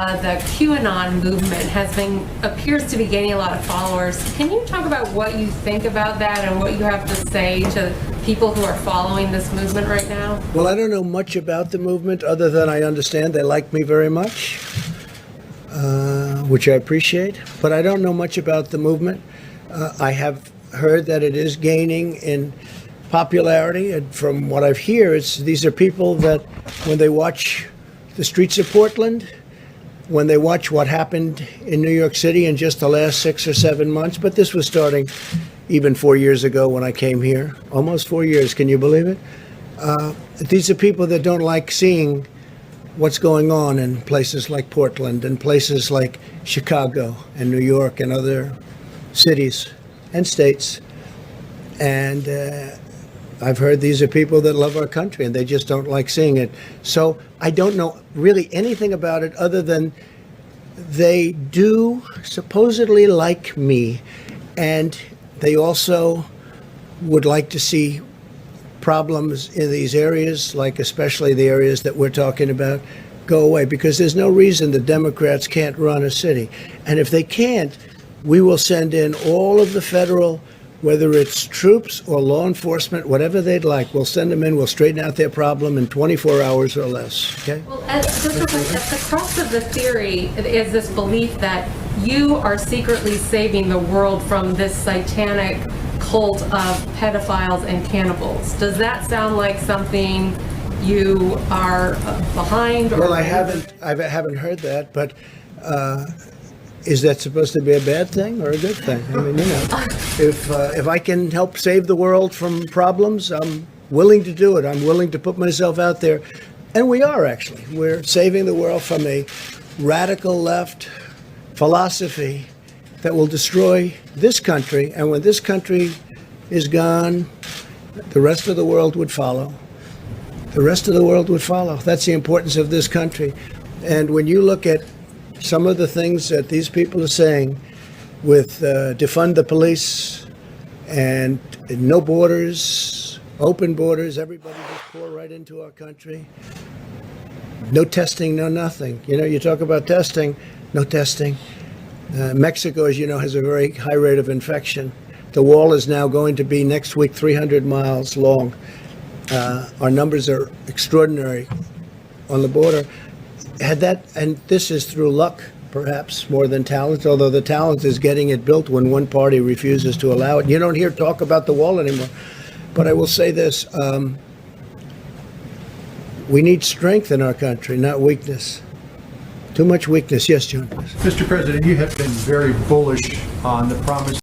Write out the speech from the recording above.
The QAnon movement appears to be gaining a lot of followers. Can you talk about what you think about that and what you have to say to people who are following this movement right now? Well, I don't know much about the movement other than I understand they like me very much, which I appreciate. But I don't know much about the movement. I have heard that it is gaining in popularity, and from what I've heard, these are people that when they watch the streets of Portland, when they watch what happened in New York City in just the last 6 or 7 months, but this was starting even 4 years ago when I came here, almost 4 years, can you believe it? These are people that don't like seeing what's going on in places like Portland and places like Chicago and New York and other cities and states. And I've heard these are people that love our country and they just don't like seeing it. So I don't know really anything about it other than they do supposedly like me, and they also would like to see problems in these areas, like especially the areas that we're talking about, go away, because there's no reason the Democrats can't run a city. And if they can't, we will send in all of the federal, whether it's troops or law enforcement, whatever they'd like, we'll send them in, we'll straighten out their problem in 24 hours or less, okay? Well, at the crux of the theory is this belief that you are secretly saving the world from this satanic cult of pedophiles and cannibals. Does that sound like something you are behind? Well, I haven't heard that, but is that supposed to be a bad thing or a good thing? I mean, you know, if I can help save the world from problems, I'm willing to do it. I'm willing to put myself out there. And we are, actually. We're saving the world from a radical left philosophy that will destroy this country. And when this country is gone, the rest of the world would follow. The rest of the world would follow. That's the importance of this country. And when you look at some of the things that these people are saying with defund the police and no borders, open borders, everybody just pour right into our country. No testing, no nothing. You know, you talk about testing, no testing. Mexico, as you know, has a very high rate of infection. The wall is now going to be next week 300 miles long. Our numbers are extraordinary on the border. Had that, and this is through luck, perhaps, more than talent, although the talent is getting it built when one party refuses to allow it. You don't hear talk about the wall anymore. But I will say this, we need strength in our country, not weakness. Too much weakness. Yes, John. Mr. President, you have been very bullish on the promise